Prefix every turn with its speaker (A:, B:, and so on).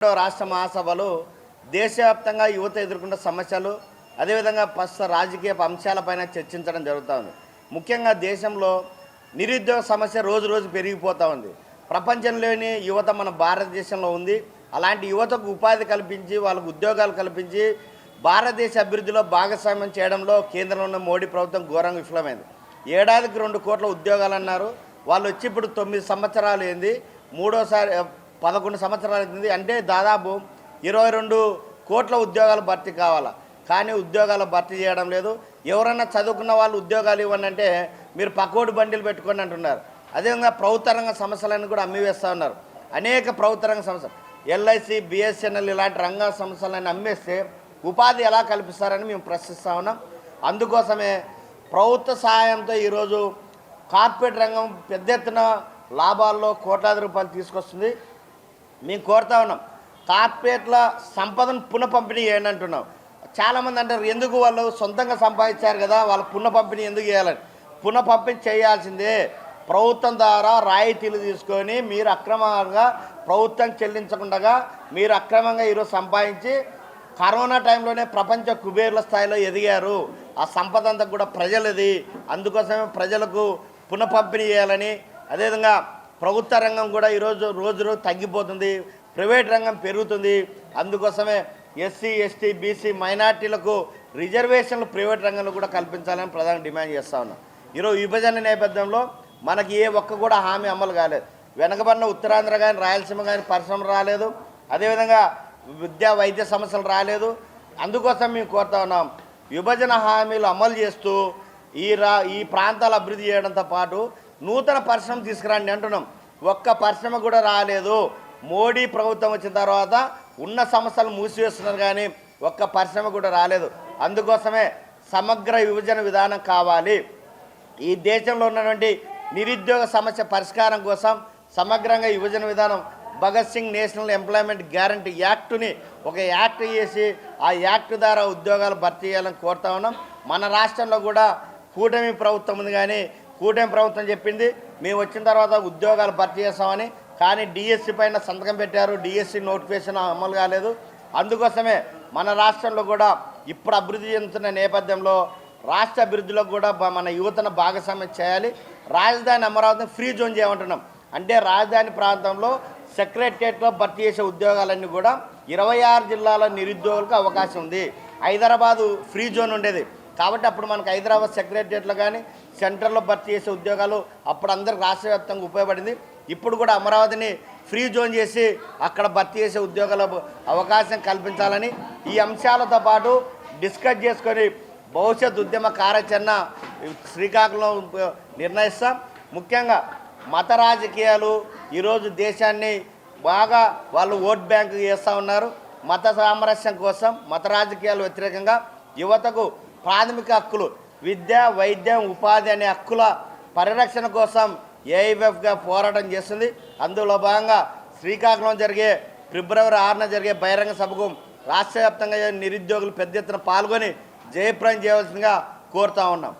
A: రాష్ట్ర మహాసభలు దేశవ్యాప్తంగా యువత ఎదుర్కొన్న సమస్యలు అదేవిధంగా ప్రస్తుత రాజకీయ అంశాలపైన చర్చించడం జరుగుతుంది. ముఖ్యంగా దేశంలో నిరుద్యోగ సమస్య రోజు రోజు పెరిగిపోతూ ఉంది. ప్రపంచంలోని యువత మన భారతదేశంలో ఉంది. అలాంటి యువతకు ఉపాధి కల్పించి వాళ్ళకు ఉద్యోగాలు కల్పించి భారతదేశ అభివృద్ధిలో భాగస్వామ్యం చేయడంలో కేంద్రంలో ఉన్న మోడీ ప్రభుత్వం ఘోరంగా విఫలమైంది. ఏడాదికి 2 కోట్ల ఉద్యోగాలు అన్నారు. వాళ్ళు వచ్చి ఇప్పుడు 9 సంవత్సరాలు అయింది. మూడోసారి 11 సంవత్సరాలు అవుతుంది. అంటే దాదాపు 22 కోట్ల ఉద్యోగాలు భర్తీ కావాలా, కానీ ఉద్యోగాలు భర్తీ చేయడం లేదు. ఎవరన్నా చదువుకున్న వాళ్ళు ఉద్యోగాలు ఇవ్వండి అంటే మీరు పకోడి బండిలు పెట్టుకోండి అంటున్నారు. అదేవిధంగా ప్రభుత్వ రంగ సమస్యలను కూడా అమ్మివేస్తూ ఉన్నారు. అనేక ప్రభుత్వ రంగ సమస్యలు ఎల్ఐసి, బిఎస్ఎన్ఎల్ ఇలాంటి రంగ సమస్యలను అమ్మేస్తే ఉపాధి ఎలా కల్పిస్తారని మేము ప్రశ్నిస్తూ ఉన్నాం. అందుకోసమే ప్రభుత్వ సహాయంతో ఈరోజు కార్పొరేట్ రంగం పెద్ద ఎత్తున లాభాల్లో కోట్లాది రూపాయలు తీసుకొస్తుంది. మేము కోరుతా ఉన్నాం, కార్పొరేట్ల సంపదను పునఃపంపిణీ చేయండి అంటున్నాం. చాలామంది అంటారు, ఎందుకు వాళ్ళు సొంతంగా సంపాదించారు కదా, వాళ్ళ పునఃపంపిణీ ఎందుకు చేయాలని. పునఃపంపిణీ చేయాల్సిందే. ప్రభుత్వం ద్వారా రాయితీలు తీసుకొని మీరు అక్రమంగా ప్రభుత్వం చెల్లించకుండా మీరు అక్రమంగా ఈరోజు సంపాదించి కరోనా టైంలోనే ప్రపంచ కుబేర్ల స్థాయిలో ఎదిగారు. ఆ సంపద అంతా కూడా ప్రజలది. అందుకోసమే ప్రజలకు పునఃపంపిణీ చేయాలని, అదేవిధంగా ప్రభుత్వ రంగం కూడా ఈరోజు రోజు తగ్గిపోతుంది, ప్రైవేట్ రంగం పెరుగుతుంది. అందుకోసమే ఎస్సీ, ఎస్టీ, బీసీ మైనార్టీలకు రిజర్వేషన్లు ప్రైవేట్ రంగంలో కూడా కల్పించాలని ప్రధానంగా డిమాండ్ చేస్తూ ఉన్నాం. ఈరోజు విభజన నేపథ్యంలో మనకి ఏ ఒక్క కూడా హామీ అమలు కాలేదు. వెనకబడిన ఉత్తరాంధ్ర కానీ రాయలసీమ కానీ పరిశ్రమ రాలేదు. అదేవిధంగా విద్యా వైద్య సమస్యలు రాలేదు. అందుకోసం మేము కోరుతా ఉన్నాం, విభజన హామీలు అమలు చేస్తూ ఈ ప్రాంతాలు అభివృద్ధి చేయడంతో పాటు నూతన పరిశ్రమ తీసుకురండి అంటున్నాం. ఒక్క పరిశ్రమ కూడా రాలేదు. మోడీ ప్రభుత్వం వచ్చిన తర్వాత ఉన్న సమస్యలు మూసివేస్తున్నారు, కానీ ఒక్క పరిశ్రమ కూడా రాలేదు. అందుకోసమే సమగ్ర విభజన విధానం కావాలి. ఈ దేశంలో ఉన్నటువంటి నిరుద్యోగ సమస్య పరిష్కారం కోసం సమగ్రంగా విభజన విధానం, Bhagat Singh national employment guarantee యాక్టుని ఒక యాక్ట్ చేసి ఆ యాక్ట్ ద్వారా ఉద్యోగాలు భర్తీ చేయాలని కోరుతా ఉన్నాం. మన రాష్ట్రంలో కూడా కూటమి ప్రభుత్వం ఉంది, కానీ కూటమి ప్రభుత్వం చెప్పింది మేము వచ్చిన తర్వాత ఉద్యోగాలు భర్తీ చేస్తామని, కానీ డిఎస్సి పైన సంతకం పెట్టారు. డిఎస్సి నోటిఫికేషన్ అమలు కాలేదు. అందుకోసమే మన రాష్ట్రంలో కూడా ఇప్పుడు అభివృద్ధి చెందుతున్న నేపథ్యంలో రాష్ట్ర అభివృద్ధిలో కూడా మన యువతను భాగస్వామ్యం చేయాలి. రాజధాని అమరావతిని ఫ్రీ జోన్ చేయమంటున్నాం. అంటే రాజధాని ప్రాంతంలో సెక్రటరియట్లో భర్తీ చేసే ఉద్యోగాలన్నీ కూడా 26 జిల్లాల నిరుద్యోగులకు అవకాశం ఉంది. హైదరాబాదు ఫ్రీ జోన్ ఉండేది కాబట్టి అప్పుడు మనకు హైదరాబాద్ సెక్రటరియట్లో కానీ సెంటర్లో భర్తీ చేసే ఉద్యోగాలు అప్పుడు అందరికి రాష్ట్ర వ్యాప్తంగా ఉపయోగపడింది. ఇప్పుడు కూడా అమరావతిని ఫ్రీ జోన్ చేసి అక్కడ భర్తీ చేసే ఉద్యోగాల అవకాశం కల్పించాలని ఈ అంశాలతో పాటు డిస్కస్ చేసుకొని భవిష్యత్ ఉద్యమ కార్యాచరణ శ్రీకాకుళం నిర్ణయిస్తాం. ముఖ్యంగా మత రాజకీయాలు ఈరోజు దేశాన్ని బాగా వాళ్ళు ఓట్ బ్యాంక్ చేస్తూ ఉన్నారు. మత సామరస్యం కోసం, మత రాజకీయాలు వ్యతిరేకంగా యువతకు ప్రాథమిక హక్కులు విద్య, వైద్యం, ఉపాధి అనే హక్కుల పరిరక్షణ కోసం ఏఐఎఫ్గా పోరాటం చేస్తుంది. అందులో భాగంగా శ్రీకాకుళం జరిగే ఫిబ్రవరి 6న జరిగే బహిరంగ సభకు రాష్ట్ర వ్యాప్తంగా నిరుద్యోగులు పెద్ద ఎత్తున పాల్గొని జయప్రదం చేయవలసిందిగా కోరుతా ఉన్నాం.